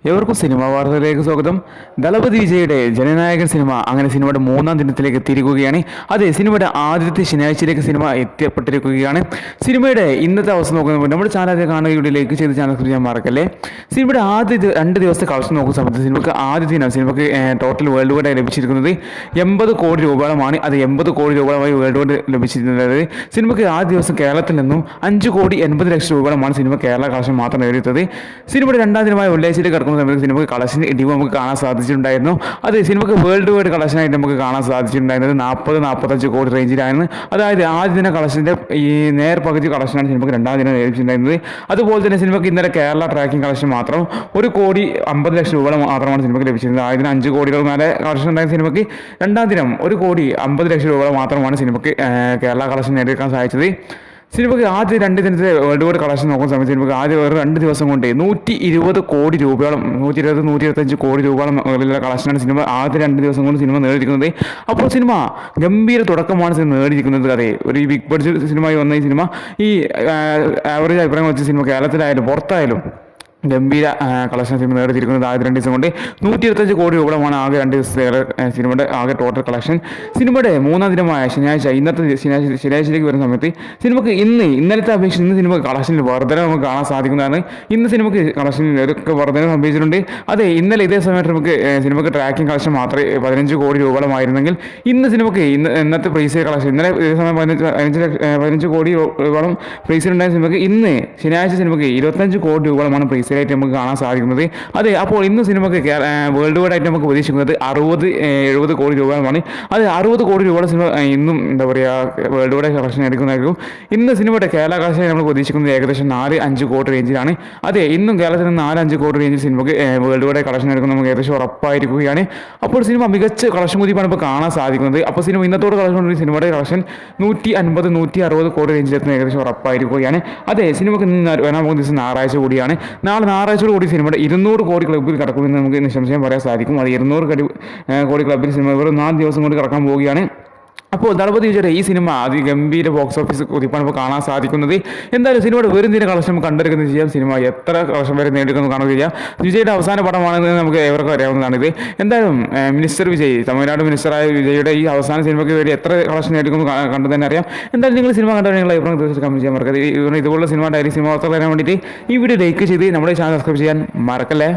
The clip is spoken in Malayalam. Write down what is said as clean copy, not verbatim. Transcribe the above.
എവർക്കും സിനിമാ വാർത്തയിലേക്ക് സ്വാഗതം. ദളപതി വിജയുടെ ജനനായകൻ സിനിമ അങ്ങനെ സിനിമയുടെ മൂന്നാം ദിനത്തിലേക്ക് എത്തിയിരിക്കുകയാണ്. അതെ, സിനിമയുടെ ആദ്യത്തെ ശനിയാഴ്ചയിലേക്ക് സിനിമ എത്തിപ്പെട്ടിരിക്കുകയാണ്. സിനിമയുടെ ഇന്നത്തെ അവസ്ഥ നോക്കുമ്പോൾ നമ്മുടെ ചാനൽ കാണുകയുടെ ലൈക്ക് ചെയ്ത് ചാനൽ ചെയ്യാൻ മറക്കല്ലേ. സിനിമയുടെ ആദ്യ 2 ദിവസത്തെ കളക്ഷൻ നോക്കുന്ന സമയത്ത് സിനിമയ്ക്ക് ആദ്യ ദിനം സിനിമയ്ക്ക് ടോട്ടൽ വേൾഡ് വൈഡ് ലഭിച്ചിരിക്കുന്നത് 80 കോടി രൂപയോളമാണ്. അത് 80 കോടി രൂപയോളമായി വേൾഡ് വൈഡ് ലഭിച്ചിരുന്നത്. സിനിമയ്ക്ക് ആദ്യ ദിവസം കേരളത്തിൽ നിന്നും 5 കോടി 80 ലക്ഷം രൂപയോളമാണ് സിനിമ കേരള കളക്ഷൻ മാത്രം നേടിയത്. സിനിമയുടെ രണ്ടാം ദിനമായ വെള്ളിയാഴ്ചയിലേക്ക് കടക്കുന്ന സമയത്ത് സിനിമയ്ക്ക് കളക്ഷൻ ഇടിവ് നമുക്ക് കാണാൻ സാധിച്ചിട്ടുണ്ടായിരുന്നു. അത് സിനിമയ്ക്ക് വേൾഡ് വൈഡ് കളക്ഷനായിട്ട് നമുക്ക് കാണാൻ സാധിച്ചിട്ടുണ്ടായിരുന്നത് 40-45 കോടി റേഞ്ചിലായിരുന്നു. അതായത് ആദ്യ ദിന കളക്ഷൻ്റെ ഈ നേർ പകുതി കളക്ഷനാണ് സിനിമയ്ക്ക് രണ്ടാം ദിനം ലഭിച്ചിട്ടുണ്ടായിരുന്നത്. അതുപോലെ തന്നെ സിനിമയ്ക്ക് ഇന്നലെ കേരള ട്രാക്കിംഗ് കളക്ഷൻ മാത്രം 1 കോടി 50 ലക്ഷം രൂപ മാത്രമാണ് സിനിമയ്ക്ക് ലഭിച്ചിരുന്നത്. ആദ്യ ദിനം 5 കോടികൾ മേലെ കളക്ഷൻ ഉണ്ടായിരുന്ന സിനിമയ്ക്ക് രണ്ടാം ദിനം 1 കോടി 50 ലക്ഷം രൂപ മാത്രമാണ് സിനിമയ്ക്ക് കേരള കളക്ഷൻ നേടിയെടുക്കാൻ സാധിച്ചത്. സിനിമയ്ക്ക് ആദ്യ 2 ദിനത്തെ വേൾഡ് വൈഡ് കളക്ഷൻ നോക്കുന്ന സമയത്ത് സിനിമയ്ക്ക് ആദ്യ 2 ദിവസം കൊണ്ട് 120 കോടി രൂപയോളം 120-125 കോടി രൂപയോളം കളക്ഷനാണ് സിനിമ ആദ്യ 2 ദിവസം കൊണ്ട് സിനിമ നേടിയിരിക്കുന്നത്. അപ്പോൾ സിനിമ ഗംഭീര തുടക്കമാണ് സിനിമ നേടിയിരിക്കുന്നത്. അതെ, ഒരു ബിഗ് ബഡ്ജറ്റ് സിനിമയായി വന്ന ഈ സിനിമ ഈ ആവറേജ് അഭിപ്രായം വെച്ച സിനിമ കേരളത്തിലായാലും പുറത്തായാലും ഗംഭീര കളക്ഷൻ സിനിമ നേടിയിരിക്കുന്നത്. ആദ്യ 2 ദിവസം കൊണ്ട് 125 കോടി രൂപമാണ് ആകെ 2 ദിവസത്തെ സിനിമയുടെ ആകെ ടോട്ടൽ കളക്ഷൻ. സിനിമയുടെ മൂന്നാം ദിനമായ ശനിയാഴ്ച, ഇന്നത്തെ ശനിയാഴ്ചയിലേക്ക് വരുന്ന സമയത്ത് സിനിമയ്ക്ക് ഇന്നലത്തെ അപേക്ഷിച്ച് ഇന്ന് സിനിമയ്ക്ക് കളക്ഷനിൽ വർധന നമുക്ക് കാണാൻ സാധിക്കുന്നതാണ്. ഇന്ന് സിനിമയ്ക്ക് കളക്ഷനിൽ ഒരു വർധന സംഭവിച്ചിട്ടുണ്ട്. അതെ, ഇന്നലെ ഇതേ സമയത്ത് സിനിമയ്ക്ക് ട്രാക്കിംഗ് കളക്ഷൻ മാത്രമേ 15 കോടി രൂപയോളമായിരുന്നെങ്കിൽ ഇന്ന് സിനിമയ്ക്ക് ഇന്നത്തെ പ്രൈസ് കളക്ഷൻ ഇന്നലെ ഇതേ സമയം 15 കോടി രൂപയോളം പ്രൈസിലുണ്ടായ സിനിമയ്ക്ക് ഇന്ന് ശനിയാഴ്ച സിനിമയ്ക്ക് 25 കോടി രൂപയോളമാണ് പ്രൈസ് ആയിട്ട് നമുക്ക് കാണാൻ സാധിക്കുന്നത്. അതെ, അപ്പോൾ ഇന്ന് സിനിമയ്ക്ക് വേൾഡ് വൈഡ് ആയിട്ട് നമുക്ക് പ്രതീക്ഷിക്കുന്നത് 60-70 കോടി രൂപയാണ്. അത് 60 കോടി രൂപയുടെ സിനിമ ഇന്നും എന്താ പറയുക വേൾഡ് വൈഡ് കളക്ഷൻ എടുക്കുന്നതായിരിക്കും. ഇന്ന് സിനിമയുടെ കേരള കളക്ഷൻ നമ്മൾ പ്രതീക്ഷിക്കുന്നത് ഏകദേശം 4-5 കോടി റേഞ്ചിലാണ്. അതെ, ഇന്നും കേരളത്തിൽ നിന്ന് 4-5 കോടി റേഞ്ചിൽ സിനിമയ്ക്ക് വേൾഡ് വൈഡ് കളക്ഷൻ എടുക്കുന്നത് നമുക്ക് ഏകദേശം ഉറപ്പായിരിക്കുകയാണ്. അപ്പോൾ സിനിമ മികച്ച കളക്ഷൻ കുതിപ്പാണ് ഇപ്പോൾ കാണാൻ സാധിക്കുന്നത്. അപ്പോൾ സിനിമ ഇന്നത്തോടെ കളക്ഷൻ സിനിമയുടെ കളക്ഷൻ 150-160 കോടി റേഞ്ചിലെത്തുന്ന ഏകദേശം ഉറപ്പായിരിക്കുകയാണ്. അതെ, സിനിമയ്ക്ക് വരാൻ പോകുന്ന ദിവസം ഞായറാഴ്ച കൂടിയാണ്. ഞായറാഴ്ചയോട് കൂടി സിനിമയുടെ 200 കോടി ക്ലബ്ബിൽ കടക്കുമെന്ന് നമുക്ക് നിസ്സംശയം പറയാൻ സാധിക്കും. അത് 200 കോടി ക്ലബ്ബിൽ സിനിമ വെറും 4 ദിവസം കൊണ്ട് കടക്കാൻ പോവുകയാണ്. അപ്പോൾ ദളപതി വിജയുടെ ഈ സിനിമ അതിഗംഭീര ബോക്സ് ഓഫീസ് കുതിപ്പാണ് ഇപ്പോൾ കാണാൻ സാധിക്കുന്നത്. എന്തായാലും സിനിമയുടെ വരും ദിന കളക്ഷൻ കണ്ടെടുക്കുന്നത് ചെയ്യാം. സിനിമ എത്ര കളക്ഷൻ വരെ നേടിയെന്ന് കാണുക ചെയ്യാം. വിജയുടെ അവസാന പടമാണെന്ന് നമുക്ക് ഏവർക്കും അറിയാവുന്നതാണിത്. എന്തായാലും മിനിസ്റ്റർ വിജയ്, തമിഴ്നാട് മിനിസ്റ്ററായ വിജയുടെ ഈ അവസാന സിനിമയ്ക്ക് വേണ്ടി എത്ര കളക്ഷൻ നേടിയെന്ന് കണ്ടു തന്നെ അറിയാം. എന്തായാലും നിങ്ങൾ സിനിമ കണ്ടാൽ നിങ്ങൾ അഭിപ്രായം തീർച്ചയായിട്ടും കമന്റ് ചെയ്യാൻ മറക്കരുത്. ഇതുപോലുള്ള സിനിമ ഡയറി സിനിമ വാർത്ത തരാൻ വേണ്ടിയിട്ട് ഈ വീഡിയോ ലൈക്ക് ചെയ്ത് നമ്മുടെ ചാനൽ സബ്സ്ക്രൈബ് ചെയ്യാൻ മറക്കല്ലേ.